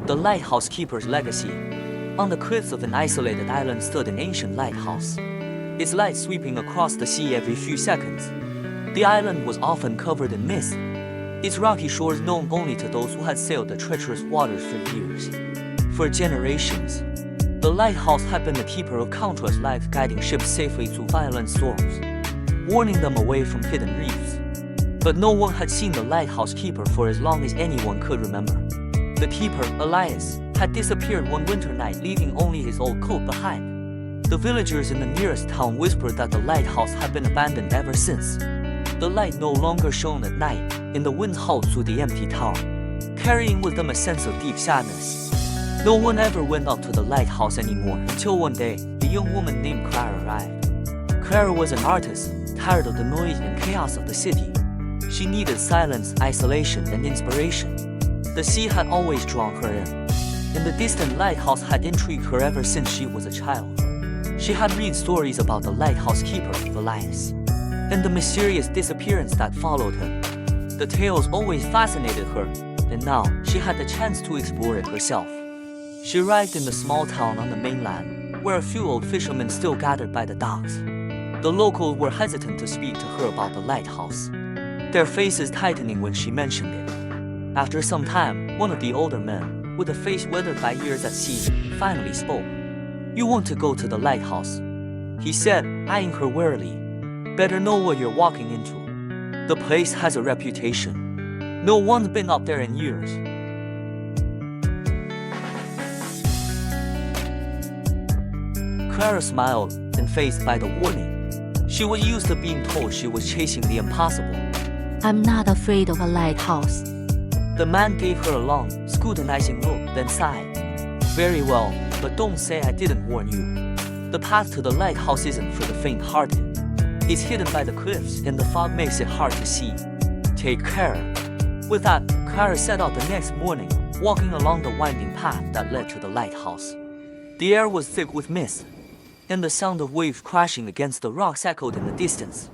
The Lighthouse Keeper's legacy. On the cliffs of an isolated island stood an ancient lighthouse, its light sweeping across the sea every few seconds. The island was often covered in mist, its rocky shores known only to those who had sailed the treacherous waters for years. For generations, the lighthouse had been the keeper of countless lives, guiding ships safely through violent storms, warning them away from hidden reefs. But no one had seen the Lighthouse Keeper for as long as anyone could remember. The keeper, Elias, had disappeared one winter night, leaving only his old coat behind. The villagers in the nearest town whispered that the lighthouse had been abandoned ever since. The light no longer shone at night, and the winds howled through the empty tower, carrying with them a sense of deep sadness. No one ever went up to the lighthouse anymore until one day, a young woman named Clara arrived. Clara was an artist, tired of the noise and chaos of the city. She needed silence, isolation, and inspiration. The sea had always drawn her in, and the distant lighthouse had intrigued her ever since she was a child. She had read stories about the Lighthouse Keeper, Elias, and the mysterious disappearance that followed him. The tales always fascinated her, and now she had the chance to explore it herself. She arrived in the small town on the mainland, where a few old fishermen still gathered by the docks. The locals were hesitant to speak to her about the lighthouse, their faces tightening when she mentioned it. After some time, one of the older men, with a face weathered by years at sea, finally spoke. "You want to go to the lighthouse," he said, eyeing her warily. "Better know what you're walking into. The place has a reputation. No one's been up there in years." Clara smiled, and faced by the warning. She was used to being told she was chasing the impossible. "I'm not afraid of a lighthouse." The man gave her a long, scrutinizing look, then sighed. "Very well, but don't say I didn't warn you. The path to the lighthouse isn't for the faint-hearted. It's hidden by the cliffs, and the fog makes it hard to see. Take care." With that, Clara set out the next morning, walking along the winding path that led to the lighthouse. The air was thick with mist, and the sound of waves crashing against the rocks echoed in the distance.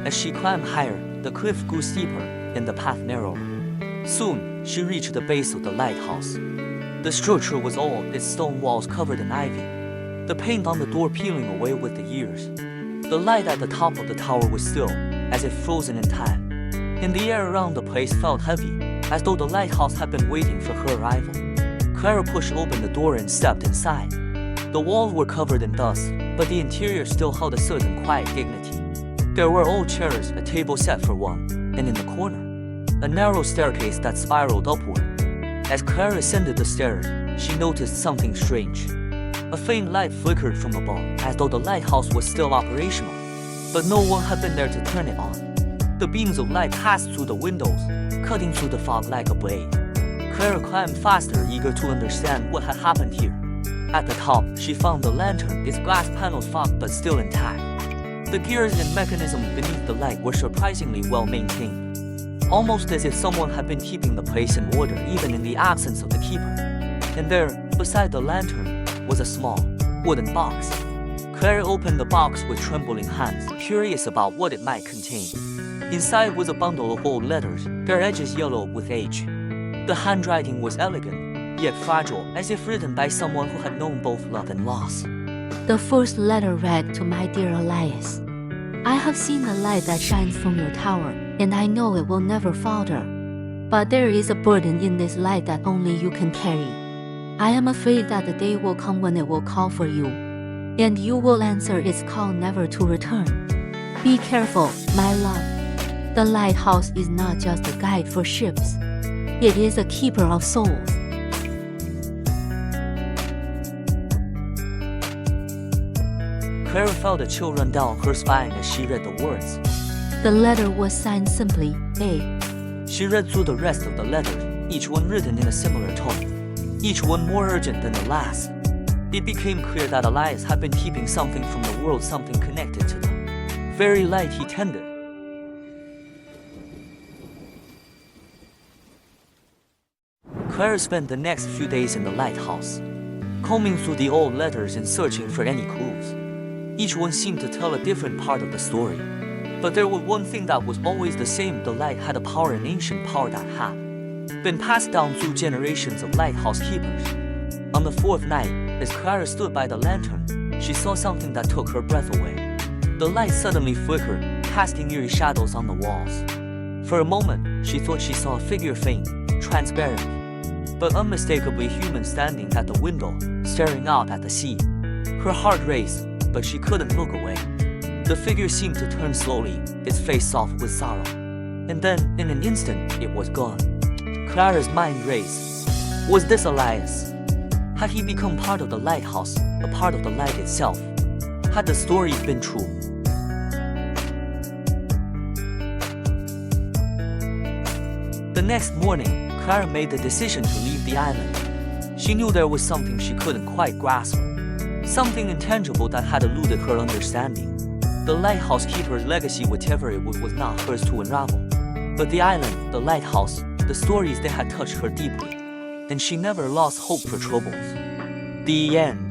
As she climbed higher, the cliff grew steeper, and the path narrowed. Soon, she reached the base of the lighthouse. The structure was old, its stone walls covered in ivy, the paint on the door peeling away with the years. The light at the top of the tower was still, as if frozen in time, and the air around the place felt heavy, as though the lighthouse had been waiting for her arrival. Clara pushed open the door and stepped inside. The walls were covered in dust, but the interior still held a certain quiet dignity. There were old chairs, a table set for one, and in the corner, a narrow staircase that spiraled upward. As Clara ascended the stairs, she noticed something strange. A faint light flickered from above, as though the lighthouse was still operational, but no one had been there to turn it on. The beams of light passed through the windows, cutting through the fog like a blade. Clara climbed faster, eager to understand what had happened here. At the top, she found the lantern, its glass panels fogged but still intact. The gears and mechanisms beneath the light were surprisingly well maintained, almost as if someone had been keeping the place in order even in the absence of the keeper. And there, beside the lantern, was a small, wooden box. Clara opened the box with trembling hands, curious about what it might contain. Inside was a bundle of old letters, their edges yellowed with age. The handwriting was elegant, yet fragile, as if written by someone who had known both love and loss. The first letter read, "To my dear Elias. I have seen the light that shines from your tower, and I know it will never falter. But there is a burden in this light that only you can carry. I am afraid that the day will come when it will call for you, and you will answer its call never to return. Be careful, my love. The lighthouse is not just a guide for ships. It is a keeper of souls." Clara felt a chill run down her spine as she read the words. The letter was signed simply, A. She read through the rest of the letters, each one written in a similar tone, each one more urgent than the last. It became clear that Elias had been keeping something from the world, something connected to the very light he tended. Clara spent the next few days in the lighthouse, combing through the old letters and searching for any clues. Each one seemed to tell a different part of the story. But there was one thing that was always the same: the light had a power, an ancient power that had been passed down through generations of lighthouse keepers. On the fourth night, as Clara stood by the lantern, she saw something that took her breath away. The light suddenly flickered, casting eerie shadows on the walls. For a moment, she thought she saw a figure faint, transparent, but unmistakably human standing at the window, staring out at the sea. Her heart raced, but she couldn't look away. The figure seemed to turn slowly, its face soft with sorrow. And then, in an instant, it was gone. Clara's mind raced. Was this Elias? Had he become part of the lighthouse, a part of the light itself? Had the stories been true? The next morning, Clara made the decision to leave the island. She knew there was something she couldn't quite grasp, something intangible that had eluded her understanding. The lighthouse keeper's legacy, whatever it was not hers to unravel. But the island, the lighthouse, the stories, they had touched her deeply, and she never lost hope for troubles. The end.